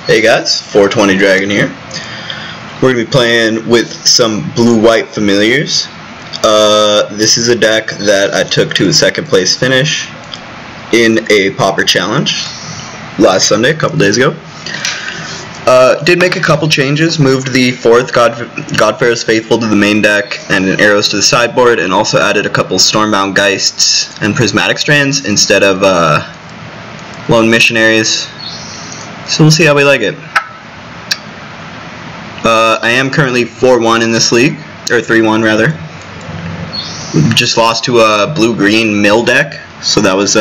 Hey guys, 420 Dragon here. We're going to be playing with some blue-white familiars. This is a deck that I took to a second place finish in a Pauper challenge last Sunday, a couple days ago. Did make a couple changes, moved the 4th God-Pharoah's Faithful to the main deck and an Arrows to the sideboard, and also added a couple Stormbound Geists and Prismatic Strands instead of Lone Missionaries. So we'll see how we like it. I am currently 4-1 in this league, or 3-1 rather. Just lost to a blue-green mill deck, so that was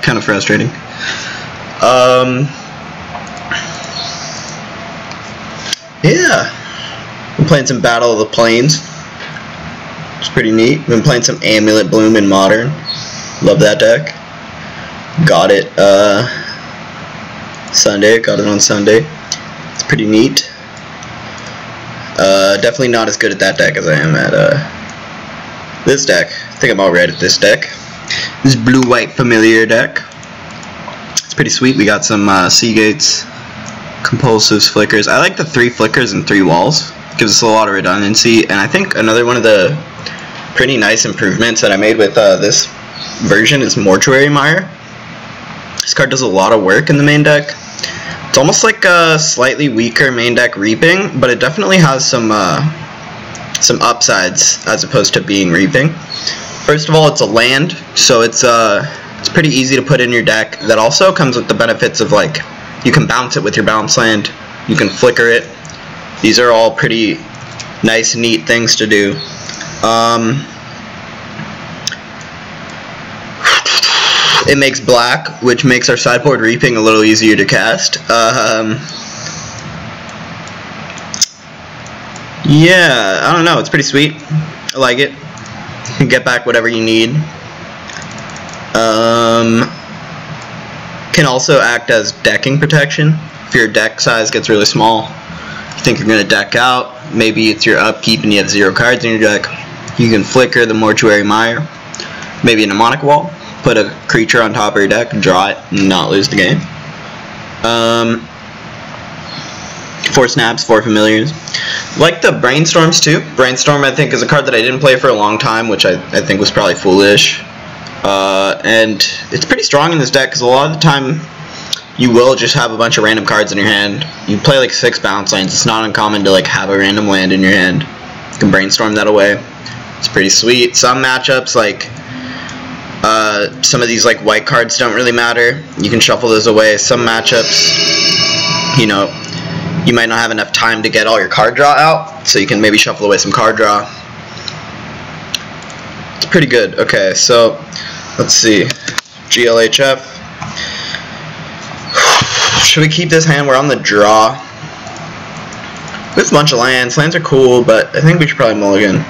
kind of frustrating. Yeah, been playing some Battle of the Plains. It's pretty neat. Been playing some Amulet Bloom in Modern. Love that deck. Got it Sunday. Got it on Sunday. It's pretty neat. Definitely not as good at that deck as I am at this deck. I think I'm alright at this deck. This blue-white familiar deck. It's pretty sweet. We got some Seagates, Compulsives, Flickers. I like the 3 Flickers and 3 Walls. Gives us a lot of redundancy. And I think another one of the pretty nice improvements that I made with this version is Mortuary Mire. This card does a lot of work in the main deck. It's almost like a slightly weaker main deck Reaping, but it definitely has some upsides as opposed to being Reaping. First of all, it's a land, so it's pretty easy to put in your deck. That also comes with the benefits of, like, you can bounce it with your bounce land, you can flicker it. These are all pretty nice, neat things to do. It makes black, which makes our sideboard Reaping a little easier to cast. Yeah, I don't know, it's pretty sweet. I like it. You can get back whatever you need. Can also act as decking protection. If your deck size gets really small, you think you're going to deck out, maybe it's your upkeep and you have 0 cards in your deck, you can flicker the Mortuary Mire, maybe a mnemonic wall. Put a creature on top of your deck, draw it, and not lose the game. 4 snaps, 4 familiars. Like the Brainstorms too. Brainstorm, I think, is a card that I didn't play for a long time, which I think was probably foolish. And it's pretty strong in this deck because a lot of the time you will just have a bunch of random cards in your hand. You play like 6 bounce lands. It's not uncommon to like have a random land in your hand. You can Brainstorm that away. It's pretty sweet. Some matchups, like some of these like white cards don't really matter. You can shuffle those away. Some matchups, you know, you might not have enough time to get all your card draw out, so you can maybe shuffle away some card draw. It's pretty good. Okay, so let's see. GLHF. Should we keep this hand? We're on the draw. We have a bunch of lands. Lands are cool, but I think we should probably mulligan.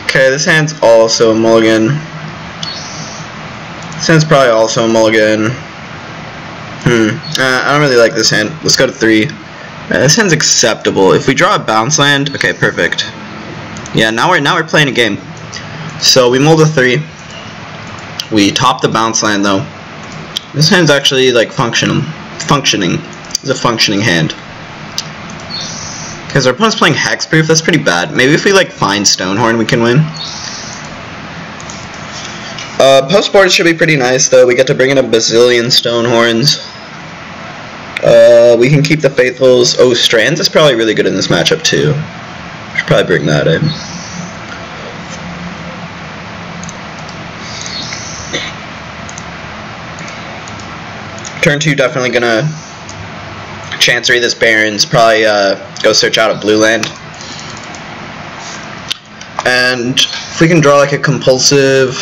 Okay, this hand's also a mulligan. This hand's probably also a mulligan. I don't really like this hand. Let's go to 3. This hand's acceptable. If we draw a bounce land, okay, perfect. Yeah, now we're playing a game. So we mulled a 3. We top the bounce land though. This hand's actually like functioning. It's a functioning hand. Because our opponent's playing Hexproof. That's pretty bad. Maybe if we like find Stonehorn, we can win. Post board should be pretty nice though. We get to bring in a bazillion Stonehorns. We can keep the Faithfuls. Oh, Strands is probably really good in this matchup too. Should probably bring that in. Turn 2, definitely gonna Chancery this Barons. Probably go search out a blue land. And if we can draw like a Compulsive,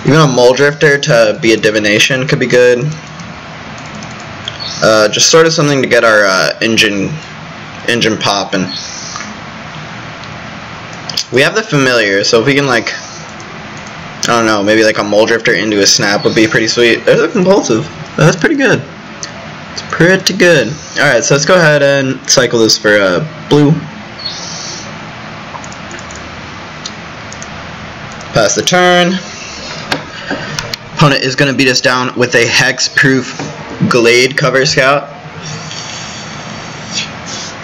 even a Muldrifter to be a Divination could be good. Just sort of something to get our engine popping. We have the familiar, so if we can like, I don't know, maybe like a Muldrifter into a snap would be pretty sweet. There's a Compulsive. That's pretty good. It's pretty good. Alright, so let's go ahead and cycle this for blue. Pass the turn. Opponent is going to beat us down with a Hexproof Glade Cover Scout.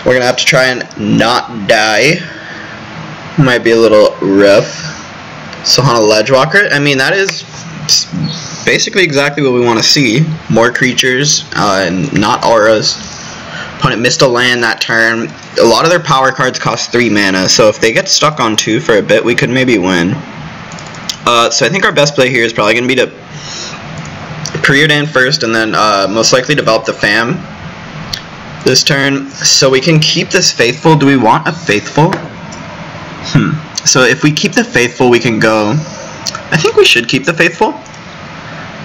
We're gonna have to try and not die. Might be a little rough. Sohana Ledgewalker. I mean, that is basically exactly what we want to see. More creatures, and not auras. Opponent missed a land that turn. A lot of their power cards cost 3 mana, so if they get stuck on 2 for a bit, we could maybe win. So I think our best play here is probably going to be to Preordain first, and then most likely develop the Fam this turn, so we can keep this Faithful. Do we want a Faithful? So if we keep the Faithful, we can go... I think we should keep the Faithful.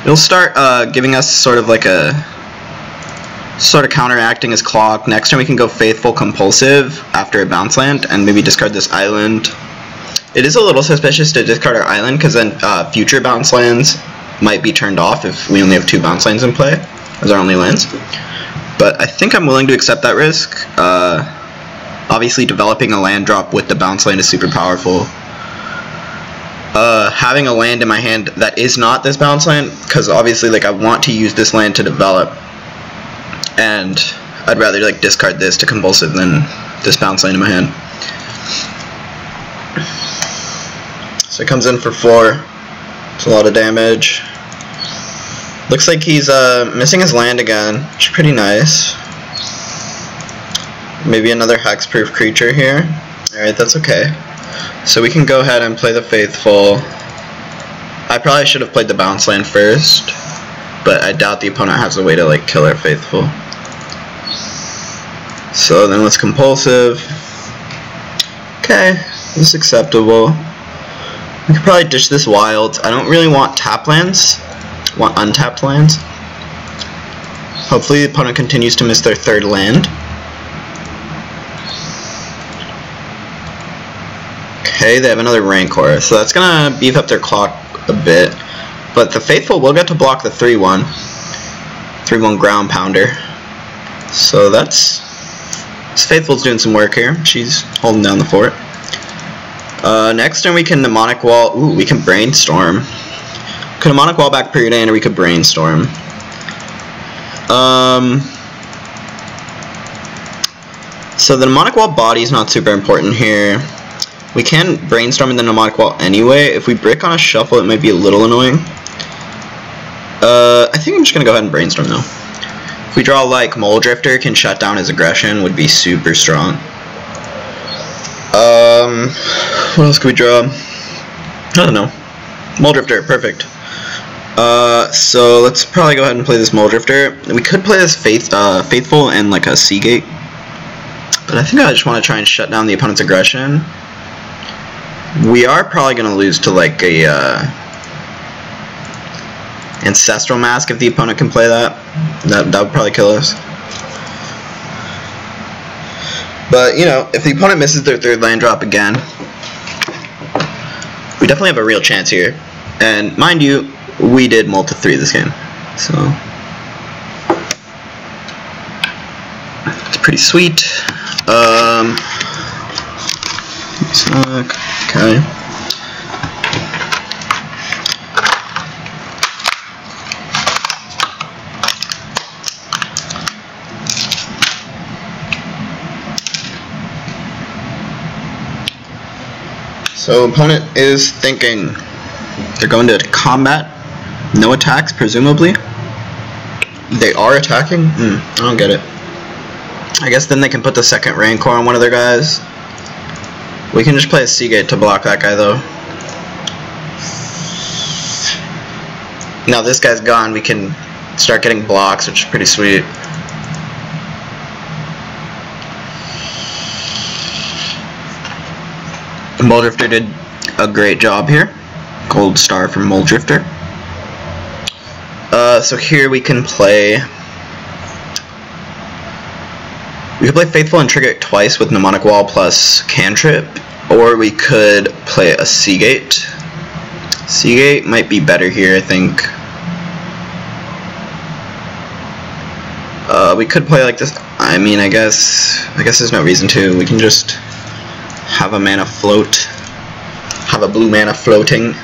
It'll start giving us sort of like a... sort of counteracting his clock. Next turn we can go Faithful Compulsive after a bounce land, and maybe discard this island. It is a little suspicious to discard our island, because then future bounce lands might be turned off if we only have 2 bounce lands in play as our only lands. But I think I'm willing to accept that risk. Obviously developing a land drop with the bounce land is super powerful. Having a land in my hand that is not this bounce land, because obviously like I want to use this land to develop, and I'd rather like discard this to compulsive than this bounce land in my hand. So it comes in for 4. It's a lot of damage. Looks like he's missing his land again, which is pretty nice. Maybe another hexproof creature here. Alright, that's okay. So we can go ahead and play the Faithful. I probably should have played the bounce land first, but I doubt the opponent has a way to like kill our Faithful. So then let's compulsive. Okay, this is acceptable. We could probably dish this wild. I don't really want tap lands. I want untapped lands. Hopefully the opponent continues to miss their 3rd land. Okay, they have another Rancor, so that's gonna beef up their clock a bit. But the Faithful will get to block the 3/1. 3/1 ground pounder. So that's... this Faithful's doing some work here. She's holding down the fort. Next turn we can Mnemonic Wall. Ooh, we can Brainstorm. We could Mnemonic Wall back Preordain, or we could Brainstorm. So the Mnemonic Wall body is not super important here. We can Brainstorm in the Mnemonic Wall anyway. If we brick on a shuffle, it might be a little annoying. I think I'm just going to go ahead and Brainstorm though. If we draw like Mole Drifter, can shut down his aggression, would be super strong. What else could we draw? I don't know. Mole Drifter, perfect. So let's probably go ahead and play this Mole Drifter. We could play this Faithful and like a Seagate, but I think I just want to try and shut down the opponent's aggression. We are probably going to lose to like a Ancestral Mask if the opponent can play that. That would probably kill us. But, you know, if the opponent misses their 3rd land drop again, we definitely have a real chance here. And mind you, we did multi-3 this game. So, it's pretty sweet. Okay. So opponent is thinking they're going to combat, no attacks presumably. They are attacking? I don't get it. I guess then they can put the 2nd Rancor on one of their guys. We can just play a Seagate to block that guy though. Now this guy's gone, we can start getting blocks, which is pretty sweet. Mole Drifter did a great job here. Gold star from Mole Drifter. So here we can play... we could play Faithful and trigger it twice with Mnemonic Wall plus Cantrip, or we could play a Seagate. Seagate might be better here, I think. We could play like this. I mean, I guess there's no reason to. We can just have a mana float. Have a blue mana floating.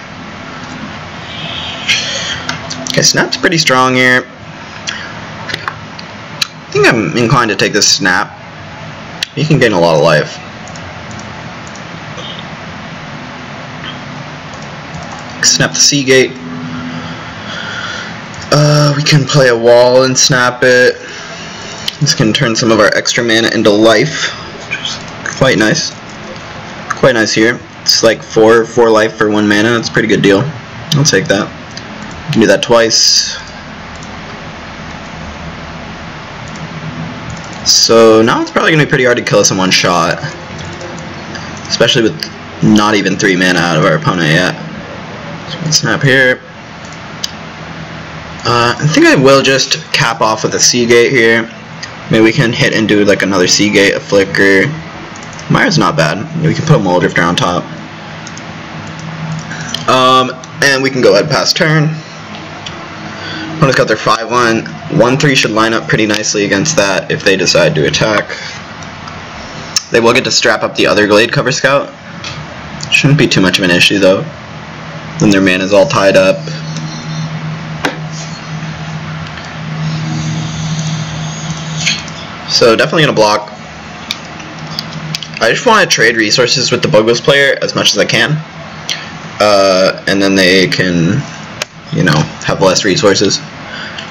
Okay, Snap's pretty strong here. I think I'm inclined to take this Snap. You can gain a lot of life. Snap the Seagate. We can play a wall and snap it. This can turn some of our extra mana into life, which is quite nice. Quite nice here. It's like 4 life for 1 mana. That's a pretty good deal. I'll take that. You can do that twice. So now it's probably going to be pretty hard to kill us in one shot. Especially with not even 3 mana out of our opponent yet. So let's snap here. I think I will just cap off with a Seagate here. Maybe we can hit and do like another Seagate, a Flicker. Mire's not bad. We can put a Mole Drifter on top. And we can go ahead past turn. Opponent's got their 5-1. 1-3 should line up pretty nicely against that if they decide to attack. They will get to strap up the other Glade Cover Scout. Shouldn't be too much of an issue though. Then their mana is all tied up. So definitely gonna block. I just want to trade resources with the Bugless player as much as I can, and then they can, you know, have less resources.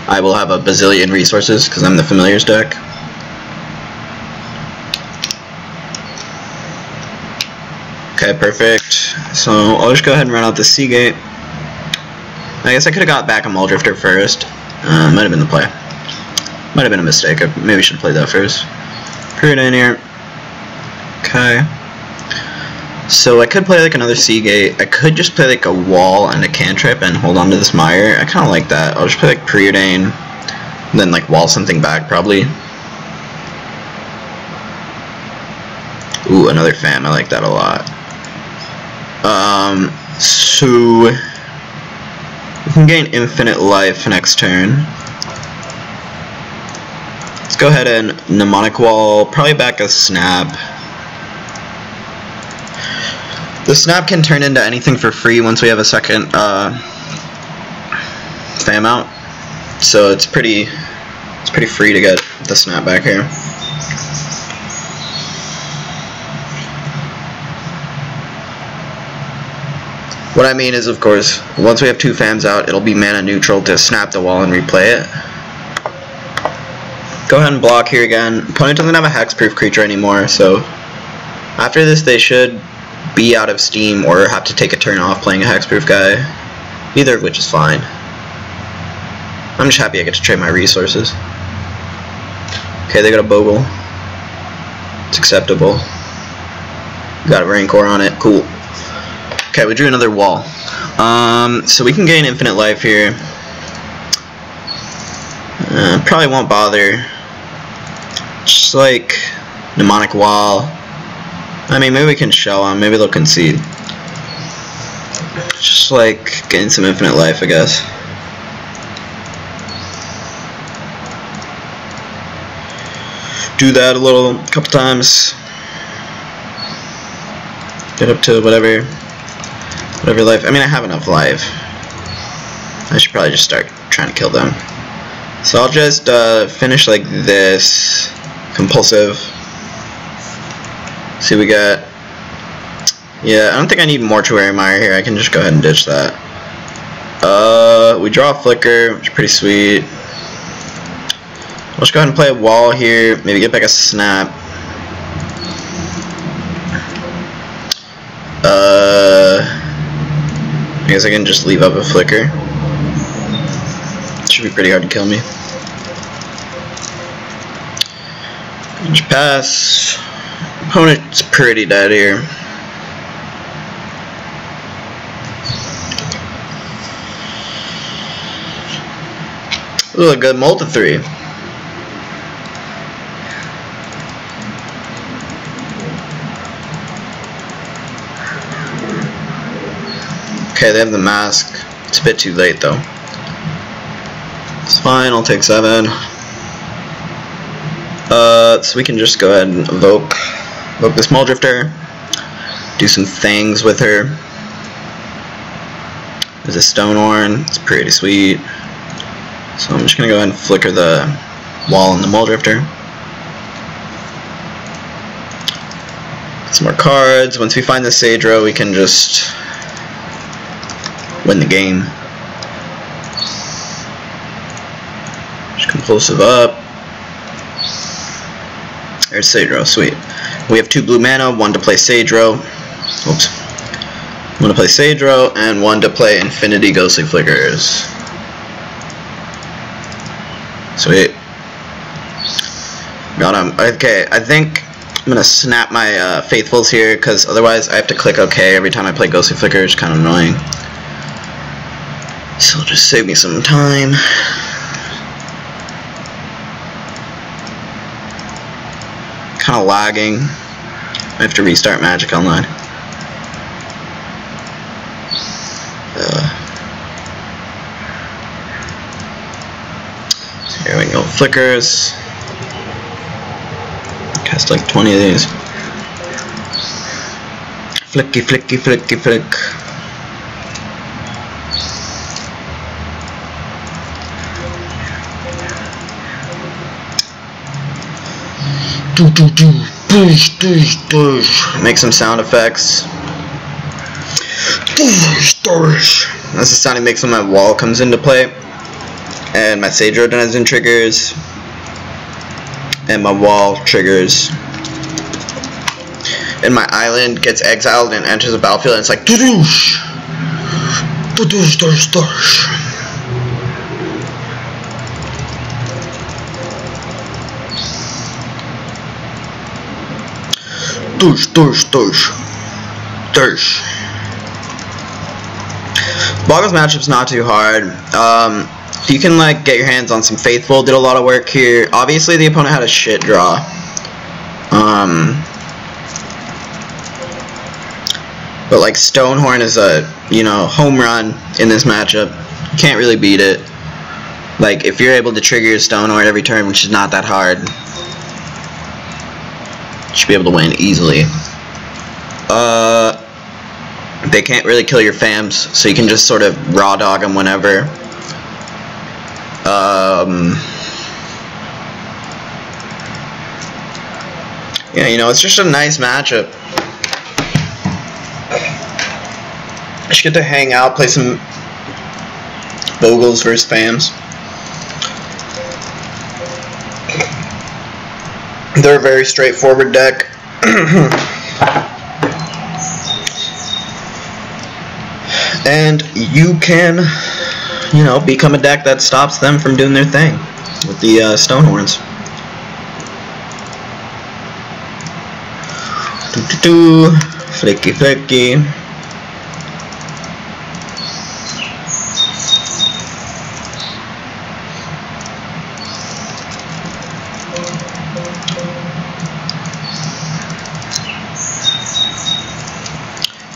I will have a bazillion resources because I'm the Familiars deck. Okay, perfect. So I'll just go ahead and run out the Seagate. I guess I could have got back a Mole Drifter first. Might have been the play. Might have been a mistake. I maybe should have played that first. Period in here. Okay. So I could play like another Seagate. I could just play like a wall and a cantrip and hold on to this Mire. I kind of like that. I'll just play like Preordain, then like wall something back probably. Ooh, another Fam. I like that a lot. So we can gain infinite life next turn. Let's go ahead and mnemonic wall, probably back a snap. The snap can turn into anything for free once we have a second fam out. So it's pretty free to get the snap back here. What I mean is, of course, once we have 2 fams out, it'll be mana neutral to snap the wall and replay it. Go ahead and block here again. Opponent doesn't have a hexproof creature anymore, so after this they should be out of steam or have to take a turn off playing a hexproof guy. Either of which is fine. I'm just happy I get to trade my resources. Okay, they got a Bogle. It's acceptable. Got a Rancor on it. Cool. Okay, we drew another wall. So we can gain infinite life here. Probably won't bother. Just like mnemonic wall. I mean, maybe we can shell them. Maybe they'll concede. Just like getting some infinite life, I guess. Do that a couple times. Get up to whatever life. I mean, I have enough life. I should probably just start trying to kill them. So I'll just finish like this. Compulsive. See, we got. Yeah, I don't think I need Mortuary Mire here. I can just go ahead and ditch that. We draw a Flicker, which is pretty sweet. Let's go ahead and play a wall here. Maybe get back a snap. I guess I can just leave up a Flicker. It should be pretty hard to kill me. Just pass. Opponent's pretty dead here. Ooh, a good multi-3. Okay, they have the mask. It's a bit too late though. It's fine, I'll take 7. So we can just go ahead and evoke this Mole Drifter. Do some things with her. There's a Stonehorn. It's pretty sweet. So I'm just gonna go ahead and flicker the wall and the Mole Drifter. Some more cards. Once we find the Sadro, we can just win the game. Just compulsive up. There's Sadro, sweet. We have 2 blue mana, 1 to play Sadro. Oops. 1 to play Sadro, and 1 to play Infinity Ghostly Flickers. Sweet. Got him. Okay, I think I'm gonna snap my Faithfuls here, because otherwise I have to click OK every time I play Ghostly Flickers. Kind of annoying. So it'll just save me some time. Kind of lagging. I have to restart Magic Online. So here we go. Flickers. Cast like 20 of these. Flicky, flicky, flicky, flick. Make some sound effects. That's the sound it makes when my wall comes into play, and my Sadro Denizen triggers, and my wall triggers, and my island gets exiled and enters the battlefield, and it's like doosh, doosh, doosh, doosh. Doosh, doosh, doosh, doosh. Boggle's matchup's not too hard. If you can like get your hands on some Faithful, did a lot of work here. Obviously the opponent had a shit draw. But like Stonehorn is a, you know, home run in this matchup. You can't really beat it. Like if you're able to trigger your Stonehorn every turn, which is not that hard, you should be able to win easily. They can't really kill your fams, so you can just sort of raw dog them whenever. Yeah, you know, it's just a nice matchup. I should get to hang out, play some Bogles versus fams. They're a very straightforward deck. And you can, you know, become a deck that stops them from doing their thing with the Stonehorns. Flicky, flicky.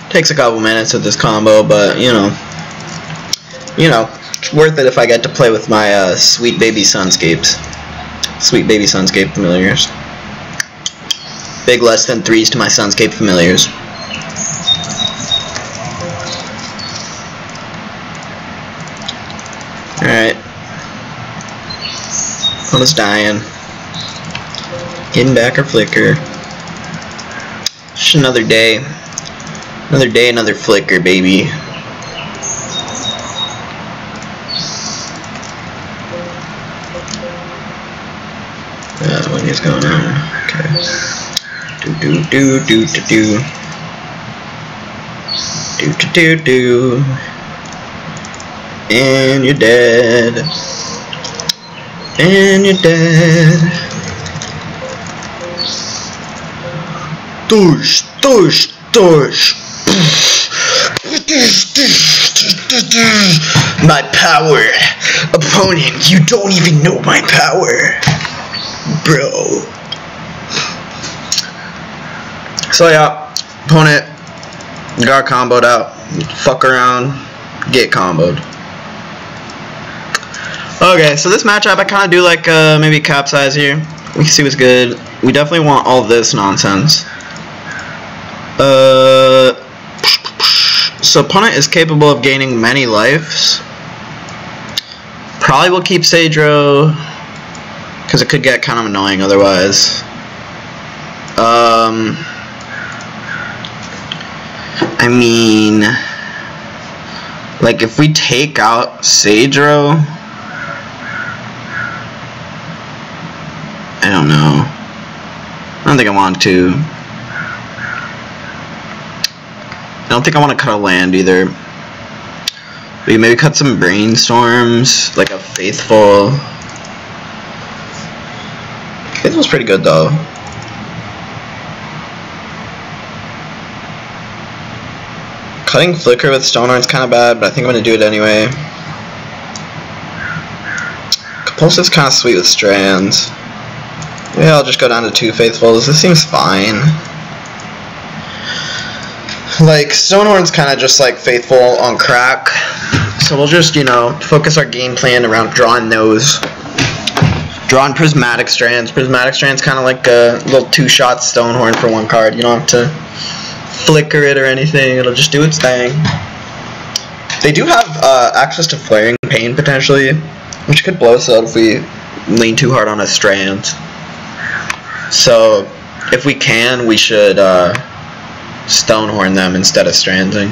Takes a couple minutes with this combo, but you know, it's worth it if I get to play with my sweet baby Sunscapes, sweet baby Sunscape familiars. Big less than 3s to my Sunscape familiars. All right, almost dying. Getting back our flicker. Just another day. Another day, another flicker, baby. What is going on? Okay. Do. And you're dead. And you're dead. Doosh, doosh, doosh. My power. Opponent, you don't even know my power. Bro. So yeah, opponent got comboed out. Fuck around, get comboed. Okay, so this matchup I kind of do like maybe capsize here. We can see what's good. We definitely want all this nonsense. So opponent is capable of gaining many lives. Probably will keep Sadro, because it could get kind of annoying otherwise. I mean, like if we take out Sage Row, I don't know. I don't think I want to. I don't think I want to cut a land either. We can maybe cut some brainstorms, like a faithful. Faithful's pretty good though. Cutting Flicker with Stonehorn's kind of bad, but I think I'm going to do it anyway. Compulsive's kind of sweet with Strands. Yeah, I'll just go down to 2 Faithfuls. This seems fine. Like, Stonehorn's kind of just like Faithful on crack. So we'll just, you know, focus our game plan around drawing those. Drawing Prismatic Strands. Prismatic Strands kind of like a little 2-shot Stonehorn for 1 card. You don't have to flicker it or anything. It'll just do its thing. They do have access to Flaring Pain potentially, which could blow us out if we lean too hard on a Strand. So if we can, we should Stonehorn them instead of Stranding.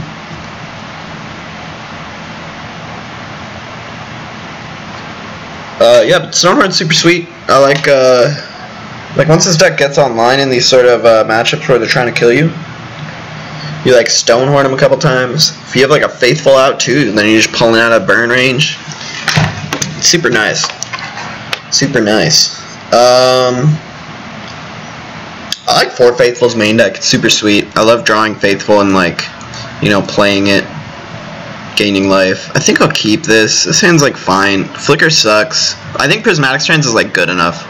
Yeah, but Stonehorn's super sweet. I like once this deck gets online in these sort of matchups where they're trying to kill you, you like Stonehorn them a couple times. If you have like a Faithful out too, then you're just pulling out of burn range. It's super nice. Super nice. I like 4 Faithfuls main deck. It's super sweet. I love drawing Faithful and like, you know, playing it, gaining life. I think I'll keep this. This hand's like fine. Flicker sucks. I think Prismatic Strands is like good enough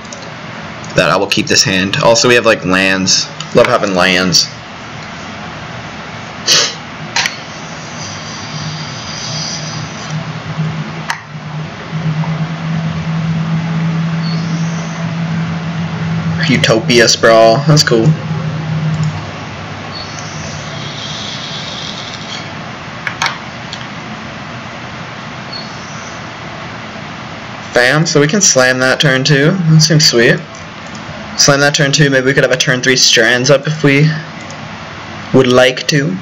that I will keep this hand. Also, we have like lands. Love having lands. Utopia Sprawl. That's cool. Bam, so we can slam that turn 2. That seems sweet. Slam that turn 2. Maybe we could have a turn 3 Strands up if we would like to.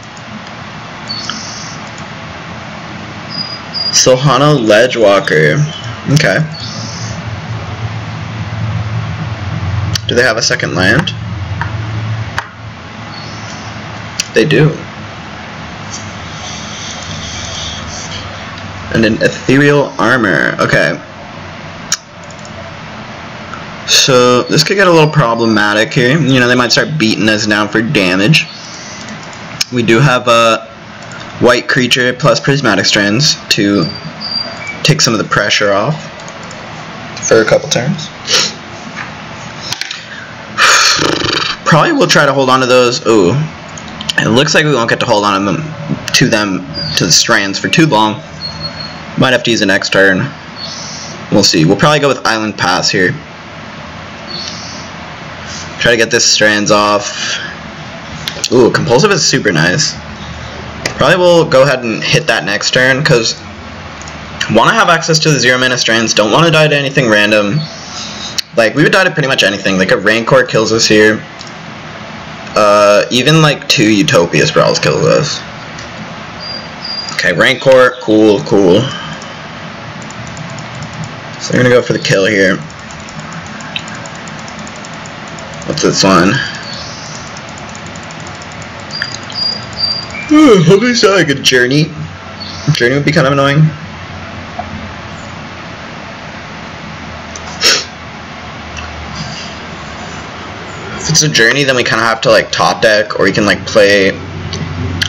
Sohana Ledgewalker. Okay. Do they have a second land? They do. And an Ethereal Armor. Okay. So this could get a little problematic here. You know, they might start beating us down for damage. We do have a white creature plus Prismatic Strands to take some of the pressure off for a couple turns. Probably we'll try to hold on to those. Ooh, it looks like we won't get to hold on to the Strands for too long. Might have to use it next turn. We'll see. We'll probably go with Island Pass here. Try to get this Strands off. Ooh, Compulsive is super nice. Probably we'll go ahead and hit that next turn because want to have access to the 0-mana Strands. Don't want to die to anything random. Like we would die to pretty much anything. Like a Rancor kills us here. Even like 2 Utopia Sprawls kills us. Okay, Rancor, cool, cool. So I'm gonna go for the kill here. What's this one? Hopefully it's not like a Journey. Journey would be kind of annoying. If it's a Journey, then we kind of have to like top deck, or we can like play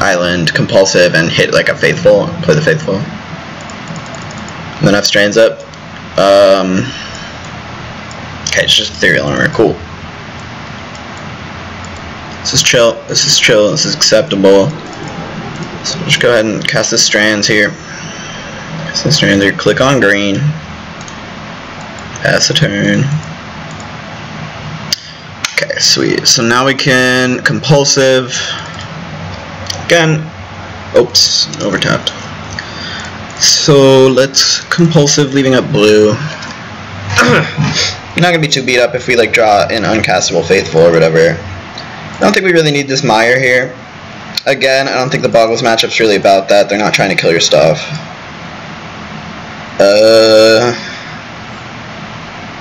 Island, Compulsive, and hit like a Faithful, play the Faithful. And then have Strands up. Okay, it's just Ethereal Armor, cool. This is chill, this is chill, this is acceptable. So we'll just go ahead and cast the Strands here. Cast the Strands here, click on green. Pass the turn. Okay, sweet. So now we can Compulsive. Again, oops, overtapped. So let's Compulsive, leaving up blue. You're not gonna be too beat up if we like draw an uncastable Faithful or whatever. I don't think we really need this Mire here. Again, I don't think the Boggles matchup's really about that. They're not trying to kill your stuff.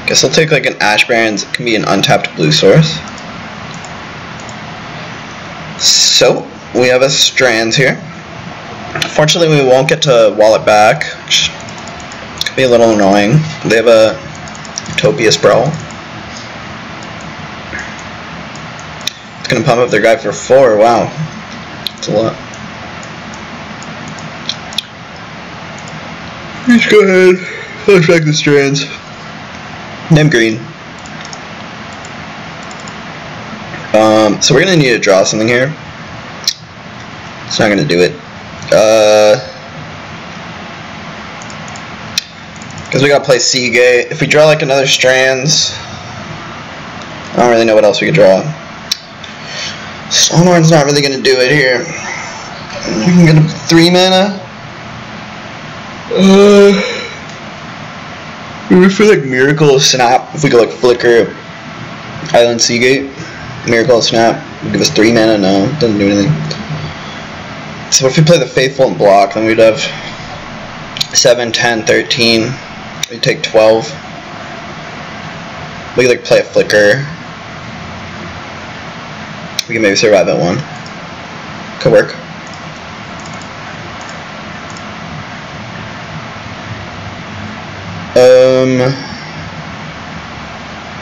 Guess I'll take like an Ash Barrens. It can be an untapped blue source. So, we have a Strands here. Fortunately, we won't get to wall it back, which could be a little annoying. They have a Utopia Sprawl. It's gonna pump up their guy for 4. Wow, that's a lot. Let's go ahead. Let's back the Strands. Name green. So we're gonna need to draw something here. It's not gonna do it. Because we gotta play Seagate. If we draw like another Strands, I don't really know what else we could draw. Stonehorn's not really gonna do it here. We can get a 3 mana. We feel like Miracle of Snap. If we go like Flicker, Island Seagate, Miracle of Snap, give us 3 mana. No, doesn't do anything. So if we play the Faithful and block, then we'd have 7, 10, 13. We take 12. We could like play a Flicker. We can maybe survive at 1. Could work.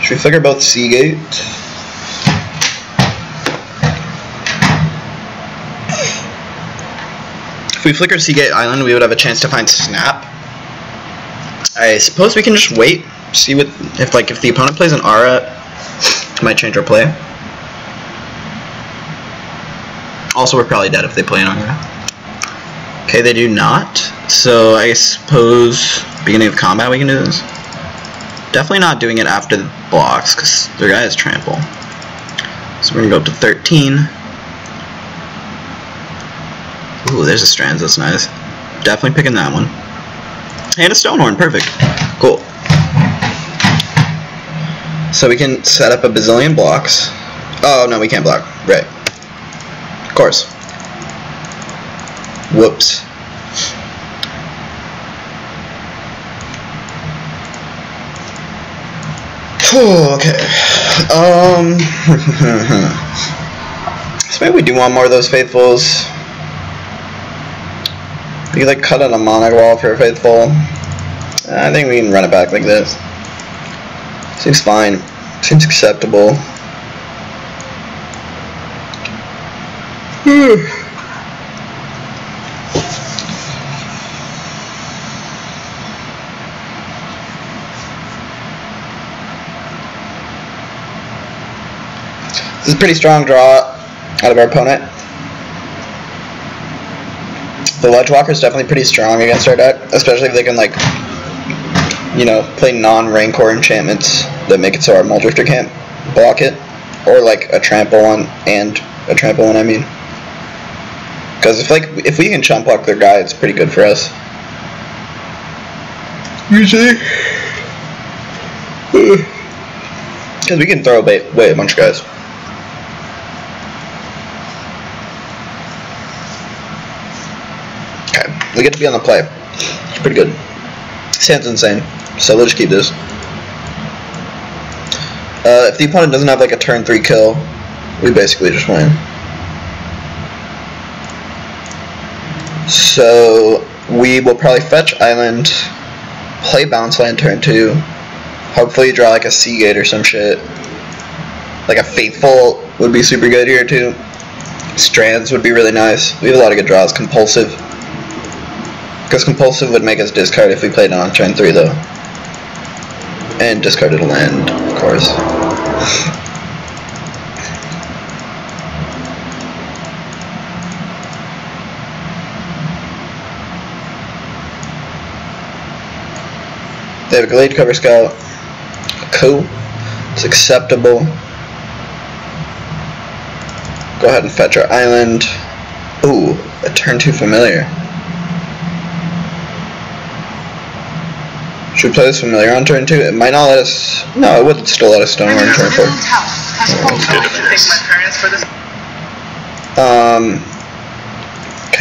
Should we Flicker both Seagate? If we Flicker Seagate Island, we would have a chance to find Snap. I suppose we can just wait, see what if the opponent plays an Aura, it might change our play. Also, we're probably dead if they play an Aura. Okay, they do not. So I suppose beginning of combat we can do this. Definitely not doing it after the blocks because their guy is trample. So we're gonna go up to 13. Ooh, there's a Strands, that's nice. Definitely picking that one. And a Stonehorn, perfect. Cool. So we can set up a bazillion blocks. Oh, no, we can't block. Right. Of course. Whoops. Okay. So maybe we do want more of those Faithfuls. We could like cut on a mnemonic wall for a Faithful. I think we can run it back like this. Seems fine. Seems acceptable. This is a pretty strong draw out of our opponent. The Ledgewalker is definitely pretty strong against our deck, especially if they can, like, you know, play non-Rancor enchantments that make it so our Muldrifter can't block it, or like a trample one and a trample one. I mean, because if we can chump block their guy, it's pretty good for us. Usually, because we can throw away a bunch of guys. We get to be on the play. It's pretty good. Sounds insane. So we'll just keep this. If the opponent doesn't have like a turn 3 kill, we basically just win. So we will probably fetch Island, play Bounce Land turn 2, hopefully draw like a Seagate or some shit. Like a Faithful would be super good here too. Strands would be really nice. We have a lot of good draws. Compulsive. Because Compulsive would make us discard if we played on turn 3 though. And discarded a land, of course. They have a Glade Cover Scout. Cool. It's acceptable. Go ahead and fetch our island. Ooh, a turn 2 familiar. Should we play this familiar on turn 2? It might not let us. No, it would still let us stone on turn 4.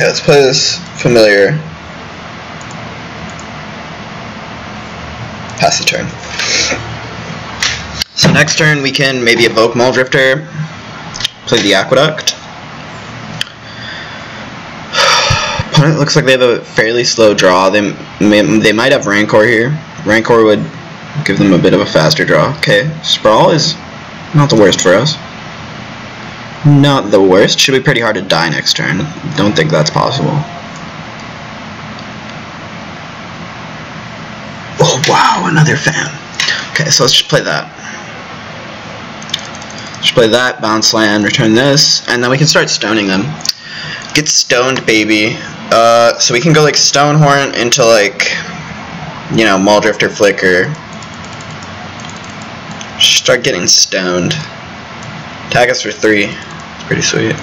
Okay, let's play this familiar. Pass the turn. So next turn we can maybe evoke Muldrifter, play the Aqueduct. Opponent looks like they have a fairly slow draw. They might have Rancor here. Rancor would give them a bit of a faster draw. Okay, Sprawl is not the worst for us. Not the worst. Should be pretty hard to die next turn. Don't think that's possible. Oh wow, another fan. Okay, so let's just play that. Just play that, bounce land, return this, and then we can start stoning them. Get stoned, baby. So we can go like Stonehorn into like, you know, Muldrifter Flicker. Start getting stoned. Tag us for 3. It's pretty sweet.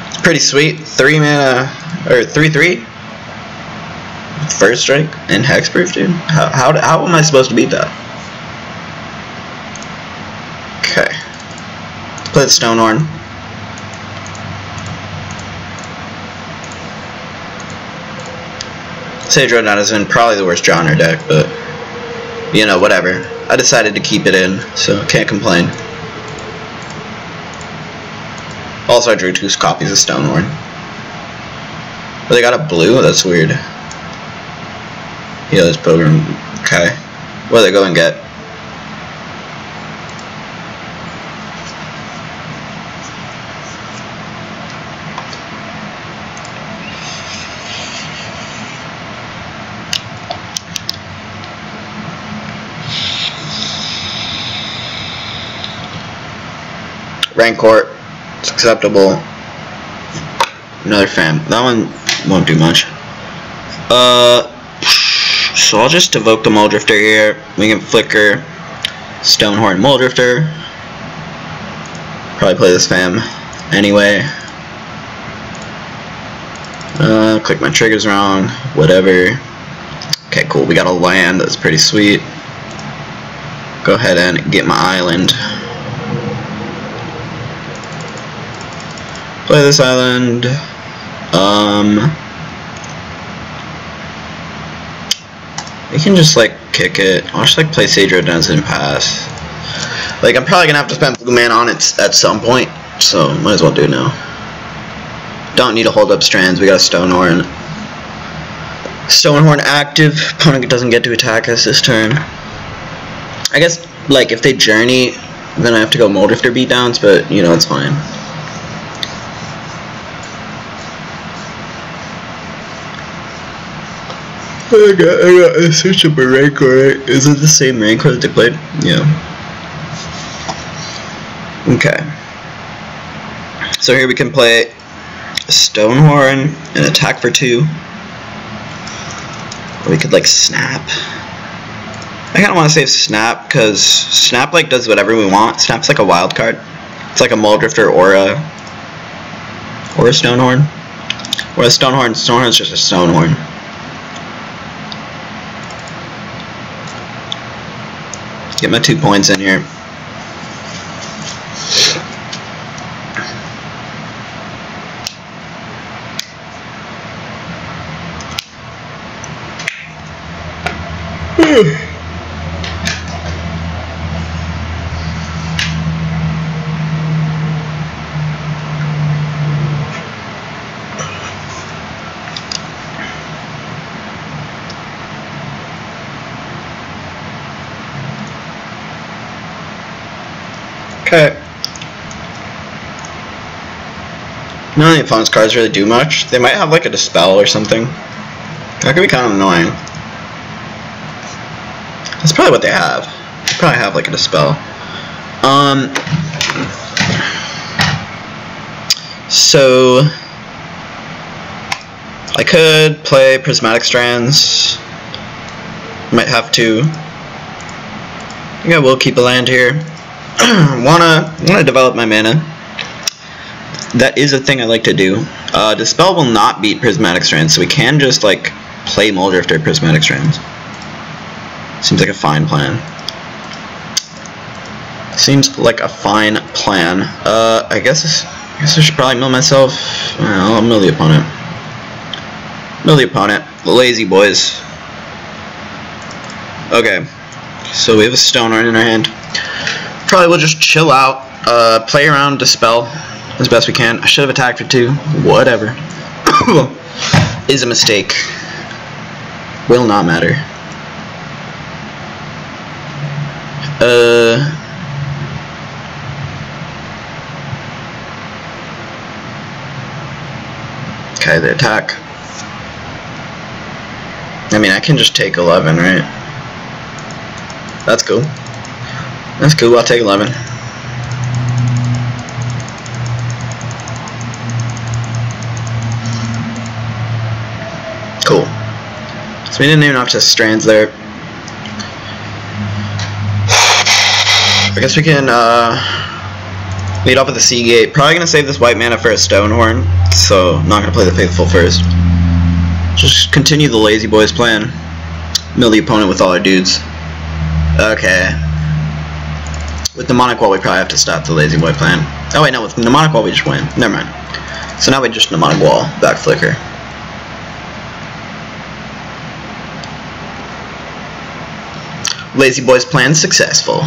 It's pretty sweet. 3 mana, or 3/3. First strike and hexproof, dude. How am I supposed to beat that? Okay. Let's play the Stonehorn. Sage Rodent is in probably the worst draw in our deck, but you know, whatever. I decided to keep it in, so can't complain. Also, I drew 2 copies of Stonehorn. But they got a blue? That's weird. Yeah, this program. Okay. What are they going to get? Rancor. It's acceptable. Another fam. That one won't do much. So I'll just evoke the Muldrifter here. We can flicker Stonehorn Muldrifter. Probably play this fam anyway. Click my triggers wrong. Whatever. Okay, cool. We got a land. That's pretty sweet. Go ahead and get my island. Play this island. We can just like kick it. I'll just like play Sage Rodent and pass. Like I'm probably gonna have to spend blue mana on it at some point, so might as well do it now. Don't need to hold up strands. We got a Stonehorn. Stonehorn active. Opponent doesn't get to attack us this turn. I guess like if they journey, then I have to go Muldrifter beatdowns, but you know it's fine. I got a search up a Rancor, right? Is it the same Rancor that they played? Yeah. Okay. So here we can play Stonehorn and attack for 2. Or we could like Snap. I kinda wanna save Snap because Snap like does whatever we want. Snap's like a wild card. It's like a Muldrifter or a Stonehorn. Or a Stonehorn. Stonehorn's just a Stonehorn. Get my 2 points in here. Okay. None of the opponent's cards really do much. They might have like a Dispel or something. That could be kind of annoying. That's probably what they have. They probably have like a Dispel. So I could play Prismatic Strands. Might have to. I think I will keep a land here. wanna develop my mana. That is a thing I like to do. Dispel will not beat Prismatic Strands, so we can just like play Muldrifter Prismatic Strands. Seems like a fine plan. Seems like a fine plan. I guess I should probably mill myself. I'll mill the opponent. Mill the opponent. The lazy boys. Okay. So we have a stone art in our hand. Probably we'll just chill out. Play around, dispel as best we can. I should have attacked for 2. Whatever. Is a mistake. Will not matter. Okay, the attack. I mean, I can just take 11, right? That's cool. That's cool, I'll take 11. Cool. So we didn't even have to strands there. I guess we can lead off with the sea gate. Probably gonna save this white mana for a stone horn, so not gonna play the faithful first. Just continue the lazy boys plan. Mill the opponent with all our dudes. Okay. With mnemonic wall we probably have to stop the lazy boy plan. Oh wait, no, with mnemonic wall we just win. Never mind. So now we just mnemonic wall, back flicker. Lazy boys plan successful.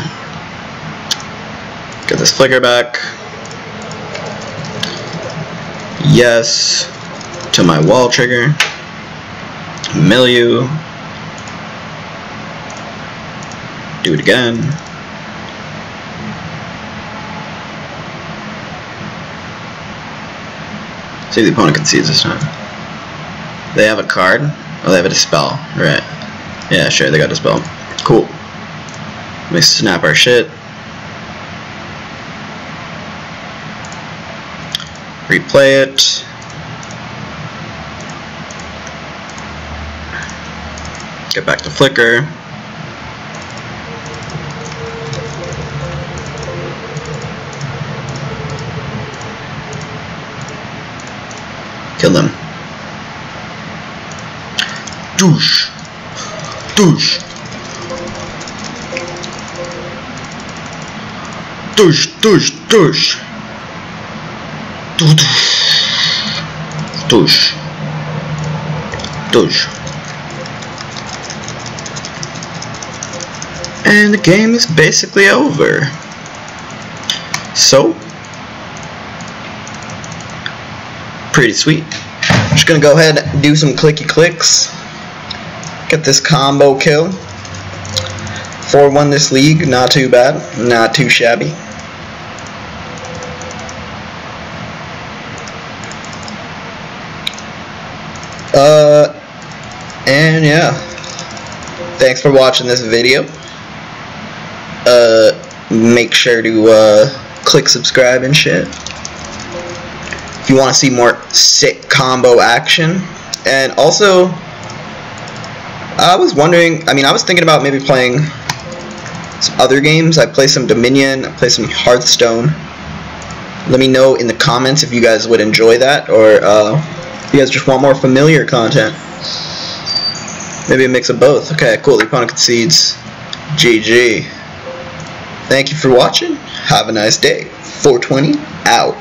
Get this flicker back. Yes. To my wall trigger. Mill you. Do it again. See if the opponent concedes this time. They have a card? Oh, they have a dispel. Right. Yeah, sure, they got dispel. Cool. Let me snap our shit. Replay it. Get back to flicker. Kill them. Douche. Douche. Douche, douche, douche. Douche. Douche. And the game is basically over. So, pretty sweet. I'm just gonna go ahead and do some clicky clicks. Get this combo kill. 4-1 this league, not too bad, not too shabby. And yeah, thanks for watching this video. Make sure to click subscribe and shit if you want to see more sick combo action. And also, I was wondering, I was thinking about maybe playing some other games. I play some Dominion, I play some Hearthstone. Let me know in the comments if you guys would enjoy that, or if you guys just want more familiar content. Maybe a mix of both. Okay, cool. The opponent concedes. GG. Thank you for watching. Have a nice day. 420 out.